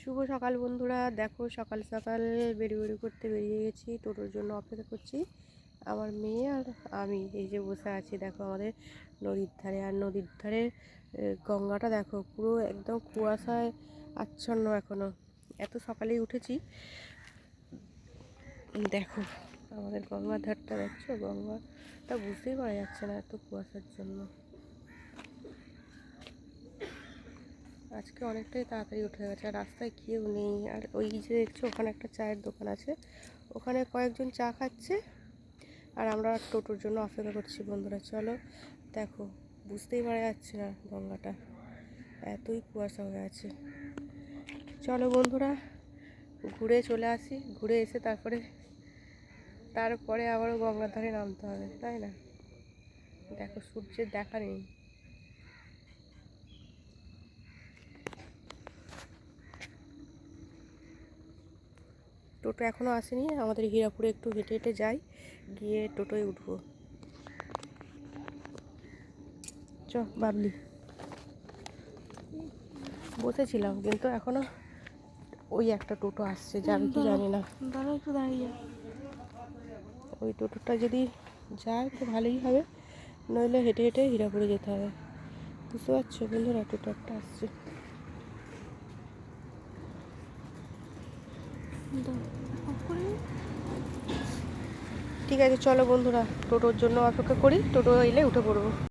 শুভ সকাল বন্ধুরা, দেখো সকাল সকাল বেরিয়ে করতে বেরিয়ে গেছি। টোটোর জন্য অপেক্ষা করছি। আমার মেয়ে আর আমি এই যে বসে আছি। দেখো আমাদের নদীর ধারে, আর নদীর ধারে গঙ্গাটা দেখো পুরো একদম কুয়াশায় আচ্ছন্ন। এখনো এত সকালেই উঠেছি। দেখো আমাদের গঙ্গার ধারটা দেখছো, গঙ্গাটা বুঝতেই পারা যাচ্ছে না এত কুয়াশার জন্য। আজকে অনেকটাই তাড়াতাড়ি উঠে গেছে, আর রাস্তায় কেউ নেই। আর ওই যে দেখছো ওখানে একটা চায়ের দোকান আছে, ওখানে কয়েকজন চা খাচ্ছে, আর আমরা টোটোর জন্য অপেক্ষা করছি। বন্ধুরা চলো, দেখো বুঝতেই পারা যাচ্ছে না গঙ্গাটা, এতই কুয়াশা হয়ে আছে। চলো বন্ধুরা ঘুরে চলে আসি, ঘুরে এসে তারপরে আবারও গঙ্গার ধারে নামতে হবে, তাই না? দেখো সূর্যের দেখা নেই। টোটো এখনও আসেনি, আমাদের হীরাপুরে একটু হেঁটে হেঁটে যাই, গিয়ে টোটোয় উঠবো। চ বাবলি, বসেছিলাম কিন্তু এখনো ওই একটা টোটো আসছে, যাবে কি জানি না। একটু দাঁড়িয়ে, ওই টোটোটা যদি যায় তো ভালোই হবে, নইলে হেঁটে হেঁটে হীরাপুরে যেতে হবে। বুঝতে পারছো বন্ধুরা, টোটো একটা আসছে। ঠিক আছে চলো বন্ধুরা, টোটোর জন্য অপেক্ষা করি, টোটো এলে উঠে পড়বো।